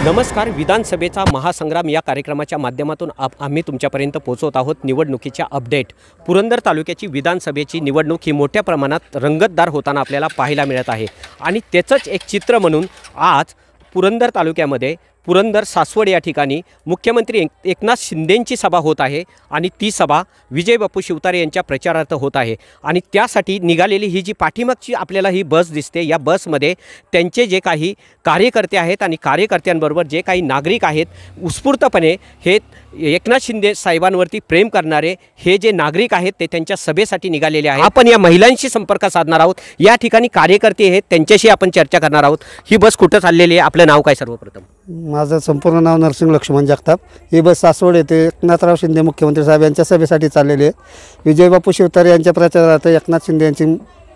नमस्कार. विधानसभेचा महासंग्राम या कार्यक्रमाच्या माध्यमातून आम्ही तुमच्यापर्यंत पोहोचवत आहोत निवडणुकीच्या अपडेट. पुरंदर तालुक्याची विधानसभेची निवडणूक ही मोठ्या प्रमाणात रंगतदार होताना आपल्याला पाहायला मिळत आहे आणि त्याचंच एक चित्र म्हणून आज पुरंदर तालुक्यामध्ये पुरंदर सासवड या ठिकाणी मुख्यमंत्री एकनाथ शिंदेंची सभा होत आहे आणि ती सभा विजय बापू शिवतारे यांच्या प्रचारार्थ होत आहे आणि त्यासाठी निघालेली ही जी पाठीमागची आपल्याला ही बस दिसते, या बसमध्ये त्यांचे जे काही कार्यकर्ते आहेत आणि कार्यकर्त्यांबरोबर जे काही नागरिक आहेत उत्स्फूर्तपणे हे एकनाथ शिंदे साहेबांवरती प्रेम करणारे हे जे नागरिक आहेत ते त्यांच्या सभेसाठी निघालेले आहेत. आपण या महिलांशी संपर्क साधणार आहोत. या ठिकाणी कार्यकर्ते आहेत त्यांच्याशी आपण चर्चा करणार आहोत. ही बस कुठं चाललेली आहे, आपलं नाव काय सर्वप्रथम? माझं संपूर्ण नाव नरसिंह लक्ष्मण जगताप. ही बस सासवड येथे एकनाथराव शिंदे मुख्यमंत्री साहेब यांच्या सभेसाठी चाललेली आहे. विजय बापू शिवतारे यांच्या प्रचारार्थ एकनाथ शिंदे यांची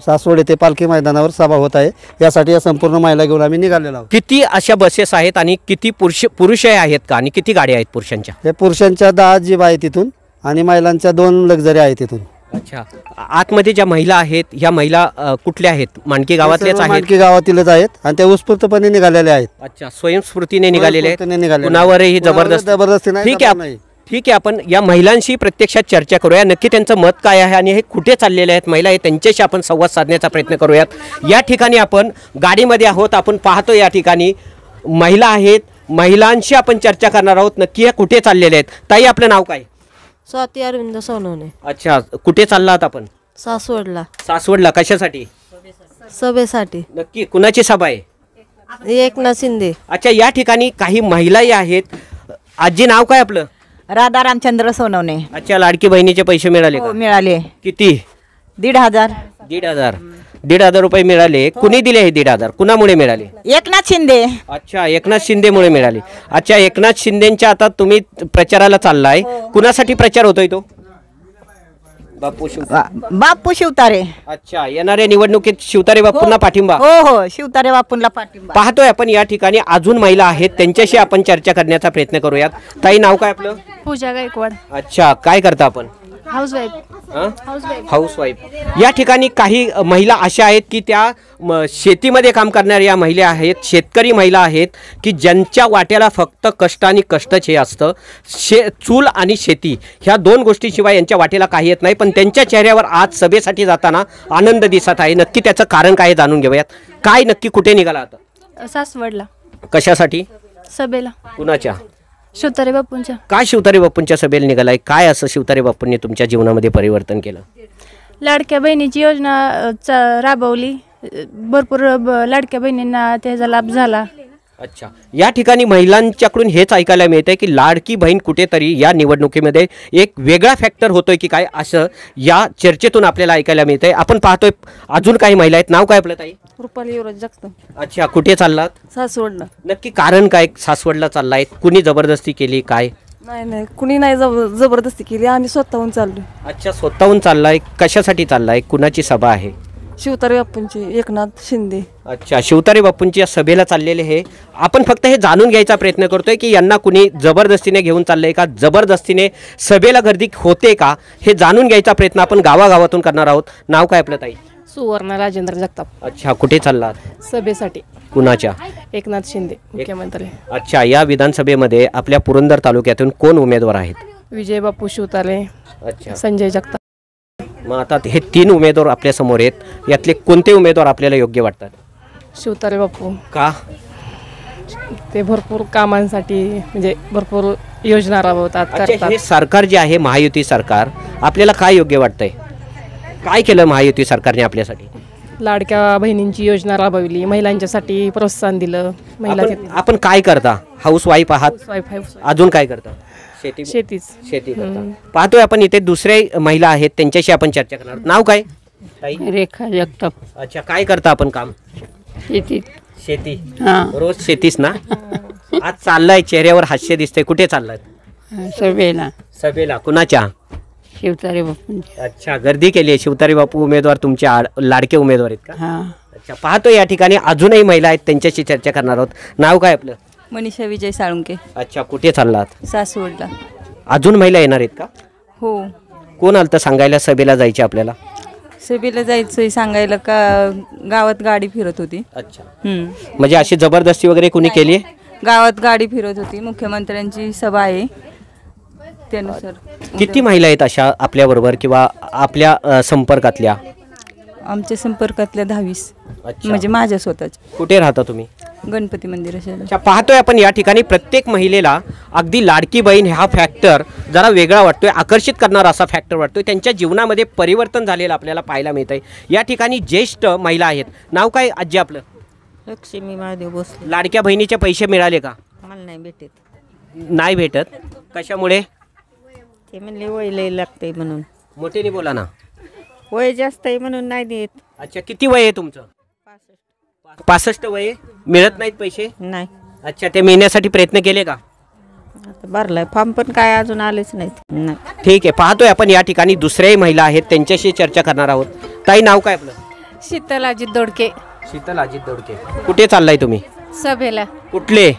सासवड येथे पालखी मैदानावर सभा होत आहे. यासाठी या संपूर्ण महिला घेऊन आम्ही निघालेलो आहोत. किती अशा बसेस आहेत आणि किती पुरुष आहेत का आणि किती गाड्या आहेत पुरुषांच्या? हे पुरुषांच्या 10 जीप आहे तिथून आणि महिलांच्या 2 लक्झरी आहे तिथून. अच्छा, आतमध्ये ज्या महिला आहेत ह्या महिला कुठल्या आहेत? माणकी गावातल्याच आहेत? माणकी गावातीलच आहेत आणि त्या उत्स्फूर्तपणे निघालेल्या आहेत. अच्छा, स्वयंस्फूर्तीने निघालेले आहेत, कुणावरही जबरदस्ती नाही. ठीक आहे, ठीक आहे. आपण या महिलांशी प्रत्यक्षात चर्चा करूया, नक्की त्यांचं मत काय आहे आणि हे कुठे चाललेले आहेत महिला, हे त्यांच्याशी आपण संवाद साधण्याचा प्रयत्न करूयात. या ठिकाणी आपण गाडीमध्ये आहोत, आपण पाहतो या ठिकाणी महिला आहेत, महिलांशी आपण चर्चा करणार आहोत. नक्की हे कुठे चाललेले आहेत? ताई, आपलं नाव काय? स्वाती अरविंद सोनवणे. अच्छा, कुठे चालला आहात आपण? सासवडला. सासवडला कशासाठी? सभेसाठी. नक्की कुणाची सभा आहे? एकनाथ शिंदे. अच्छा, या ठिकाणी काही महिलाही आहेत. आजी, नाव काय आपलं? राधा रामचंद्र सोनवणे. अच्छा, लाडकी बहिणीचे पैसे मिळाले का? मिळाले. किती? 1,500. 1,500 रुपये मिळाले. कुणी दिले हे 1,500? कुणामुळे मिळाले? एकनाथ शिंदे. अच्छा, एकनाथ शिंदेमुळे मिळाले. अच्छा, एकनाथ शिंदेच्या आता तुम्ही प्रचाराला चाललाय, कुणासाठी प्रचार होतोय तो? बापू शिवतारे. अच्छा, येणाऱ्या निवडणुकीत शिवतारे बापूंना पाठिंबा? हो हो, शिवतारे बापूंना पाठिंबा. पाहतोय आपण या ठिकाणी अजून महिला आहेत, त्यांच्याशी आपण चर्चा करण्याचा प्रयत्न करूयात. ताई, नाव काय आपलं? पूजा गायकवाड. अच्छा, काय करता आपण? हाऊसवाईफ. हाऊसवाईफ. या ठिकाणी काही महिला अशा आहेत की त्या शेतीमध्ये काम करणाऱ्या महिला आहेत, शेतकरी महिला आहेत की ज्यांच्या वाट्याला फक्त कष्ट आणि कष्टच हे असतं. चूल आणि शेती ह्या 2 गोष्टीशिवाय यांच्या वाट्याला काही येत नाही, पण त्यांच्या चेहऱ्यावर आज सभेसाठी जाताना आनंद दिसत आहे. नक्की त्याचं कारण काय जाणून घेऊयात. काय नक्की कुठे निघाला आता? सासवडला. कशासाठी? सभेला. कुणाच्या? शिवतारे बापूंच्या. काय शिवतारे बापूंच्या सभेला निघालाय? काय असं शिवतारे बापूंनी तुमच्या जीवनामध्ये परिवर्तन केलं? लाडक्या बहिणीची योजना राबवली, भरपूर लाडक्या बहिणींना त्याचा लाभ झाला. अच्छा, या ठिकाणी महिलांच्याकडून हेच ऐकायला मिळतंय की लाडकी बहीण कुठेतरी या निवडणुकीमध्ये एक वेगळा फॅक्टर होतोय की काय, असं या चर्चेतून आपल्याला ऐकायला मिळतंय. आपण पाहतोय अजून काही महिला आहेत. नाव काय आपलं ताई? रुपाली युवराज जगताप. अच्छा, कुठे चाललात? सासवडला. नक्की कारण काय सासवडला चाललाय? कुणी जबरदस्ती केली काय? नाही, कुणी नाही जबरदस्ती केली, आम्ही स्वतःहून चाललो. अच्छा, स्वतःहून चाललाय. कशासाठी चाललाय? कुणाची सभा आहे? शिवतारे बापूंची, एकनाथ शिंदे. अच्छा, शिवतारे बापूंची या सभेला चाललेले हे आपण फक्त हे जाणून घ्यायचा प्रयत्न करतोय की यांना कुणी जबरदस्तीने घेऊन चाललंय का, जबरदस्तीने सभेला गर्दी होते का, हे जाणून घ्यायचा प्रयत्न आपण गावागावातून करणार आहोत. नाव काय आपलं ताई? सुवर्ण राजेंद्र जगताप. अच्छा, कुठे चाललात? सभेसाठी. कुणाच्या? एकनाथ शिंदे मुख्यमंत्री. अच्छा, या विधानसभेमध्ये आपल्या पुरंदर तालुक्यातून कोण उमेदवार आहेत? विजय बापू शिवतारे. अच्छा, संजय जगताप. मग आता हे 3 उमेदवार आपल्या समोर आहेत, यातले कोणते उमेदवार आपल्याला योग्य वाटतात? शिवतारे बापू. का? ते भरपूर कामांसाठी म्हणजे भरपूर योजना राबवतात, करतात. हे सरकार जे आहे महायुती सरकार, आपल्याला काय योग्य वाटतंय? काय केलं महायुती सरकारने आपल्यासाठी? लाडक्या बहिणींची योजना राबवली, महिलांच्यासाठी प्रोत्साहन दिलं. आपण काय करता? हाऊसवाईफ आहात? अजून काय करता? शेती करता. पाहतोय आपण इथे दुसरे महिला आहेत, त्यांच्याशी आपण चर्चा करणार. नाव काय? रेखा जगताप. अच्छा, काय करता आपण काम? शेती. रोज शेतीच ना? आज चाललाय, चेहऱ्यावर हास्य दिसतंय. कुठे चाललाय? सभेला. कुणाच्या? शिवतारे बापू. अच्छा, गर्दी केली आहे. शिवतारे बापू उमेदवार तुमचे लाडके उमेदवार आहेत का? अच्छा, पाहतो या ठिकाणी अजूनही महिला आहेत, त्यांच्याशी चर्चा करणार आहोत. नाव काय आपलं? मनीषा विजय साळुंके. अच्छा, कुठे चाललात? सासवडला. अजून महिला येणार आहेत का? हो. कोण आलं तर सांगायला सभेला जायचे आपल्याला? सभेला जायचं सांगायला का गावात गाडी फिरत होती. अच्छा, म्हणजे अशी जबरदस्ती वगैरे कोणी केली? गावात गाडी फिरत होती. मुख्यमंत्र्यांची सभा आहे त्यानुसार. किती महिला आहेत अशा आपल्याबरोबर किंवा आपल्या संपर्कातल्या? आमच्या संपर्कातल्या 10-20 अच्छा. म्हणजे माझ्या स्वतःच्या. कुठे राहता तुम्ही? गणपती मंदिर असेल. अच्छा, पाहतोय आपण या ठिकाणी प्रत्येक महिलेला अगदी लाडकी बहीण हा फॅक्टर जरा वेगळा वाटतोय, आकर्षित करणारा असा फॅक्टर वाटतोय. त्यांच्या जीवनामध्ये परिवर्तन झालेलं आपल्याला पाहायला मिळतंय. या ठिकाणी ज्येष्ठ महिला आहेत. नाव काय आजी आपलं? लक्ष्मी महादेव भोसले. लाडक्या बहिणीचे पैसे मिळाले का? मला नाही भेटत. नाही भेटत. कशामुळे? ते म्हणले वय लय लागतंय म्हणून. मोठेने बोला ना. वय जास्त आहे म्हणून नाही देत. अच्छा, किती वय आहे तुमचं? 65 वय आहे? मिळत नाहीत पैसे? नाही. अच्छा, ते मिळण्यासाठी प्रयत्न केले का? आता भरलाय फॉर्म पण काय अजून आलेच नाहीत. नाही. ठीक आहे, पाहतोय आपण या ठिकाणी दुसऱ्याही महिला आहेत, त्यांच्याशी चर्चा करणार आहोत. ताई, नाव काय आपलं? शीतल अजित दोडके. शीतल अजित दोडके. कुठे चाललाय तुम्ही? सभेला. कुठले?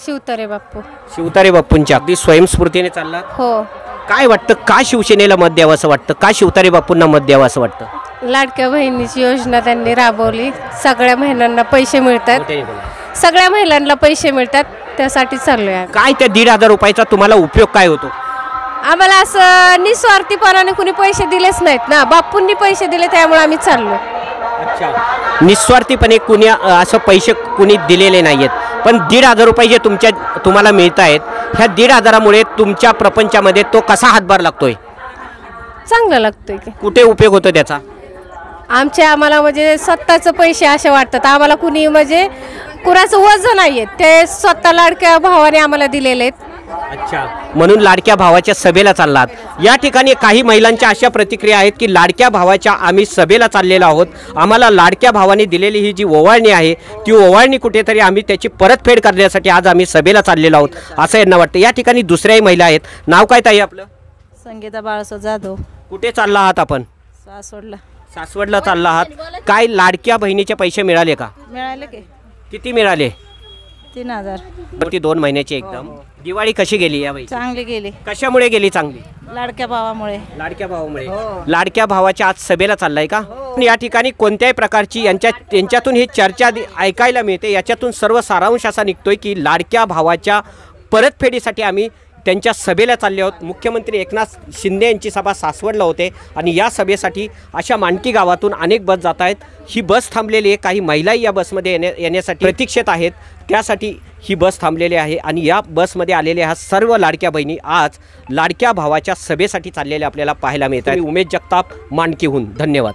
शिवतारे बाप्पू. शिवतारे बाप्पूंच्या. अगदी स्वयंस्फूर्तीने चालला. हो. काय वाटतं, का शिवसेनेला मत द्यावं असं वाटतं? का शिवतारे बाप्पूंना मत द्यावं असं वाटतं? लाडक्या बहिणीची योजना त्यांनी राबवली. सगळ्या महिलांना पैसे मिळतात. सगळ्या महिलांना पैसे मिळतात, त्यासाठी चाललोय आम्ही. काय त्या 1,500 रुपयाचा तुम्हाला उपयोग काय होतो? आम्हाला असं निस्वार्थीपणाने कुणी पैसे दिलेच नाहीत ना, बापूंनी पैसे दिले त्यामुळे आम्ही चाललो. अच्छा, निस्वार्थीपणे कुणी असं पैसे कुणी दिलेले नाहीयेत, पण 1,500 रुपये जे तुम्हाला मिळत आहेत, ह्या 1,500मुळे तुमच्या प्रपंचामध्ये तो कसा हातभार लागतोय? चांगलं लागतोय की. कुठे उपयोग होतो त्याचा? आम्हाला म्हणजे स्वतःचं पैसे असे वाटतात. आम्हाला कुणी म्हणजे कुणाचं वजन नाहीये, ते स्वतः लाडक्या भावाने आम्हाला दिलेले आहेत. अच्छा, म्हणून लाडक्या भावाच्या सभेला चाललात. या ठिकाणी काही महिलांच्या अशा प्रतिक्रिया आहेत की लाडक्या भावाच्या आम्ही सभेला चाललेलो आहोत, आम्हाला लाडक्या भावाने दिलेली ही जी ओवाळणी आहे ती ओवाळणी कुठेतरी आम्ही त्याची परतफेड करण्यासाठी आज आम्ही सभेला चाललेलो आहोत असं यांना वाटतं. या ठिकाणी दुसऱ्याही महिला आहेत. नाव काय ताई आपलं? संगीता बाळासाहेब जाधव. कुठे चालला आहात आपण? सासवडला. सासवडला चालला आहात. काय लाडक्या बहिणीचे पैसे मिळाले का? मिळाले की किती मिळाले? 3,000. ती 2 महिन्याची एकदम. दिवाळी कशी गेली या बाई? चांगली गेली. कशामुळे गेली चांगली? लाडक्या भावामुळे. लाडक्या भावामुळे. लाडक्या भावाच्या आज सभेला चाललाय का? या ठिकाणी कोणत्याही प्रकारची यांच्यातून ही चर्चा ऐकायला मिळते. याच्यातून सर्व सारांश असा निघतोय की लाडक्या भावाच्या परतफेडीसाठी आम्ही त्यांच्या सभेला चालले आहोत. मुख्यमंत्री एकनाथ शिंदे यांची सभा सासवडला होते आणि या सभेसाठी अशा मांडकी गावातून अनेक बस जात आहेत. ही बस थांबलेली आहे. काही महिलाही या बसमध्ये येण्यासाठी प्रतीक्षेत आहेत, त्यासाठी ही बस थांबलेली आहे. आणि या बसमध्ये आलेल्या ह्या सर्व लाडक्या बहिणी आज लाडक्या भावाच्या सभेसाठी चाललेल्या आपल्याला पाहायला मिळतात. उमेश जगताप, मांडकीहून. धन्यवाद.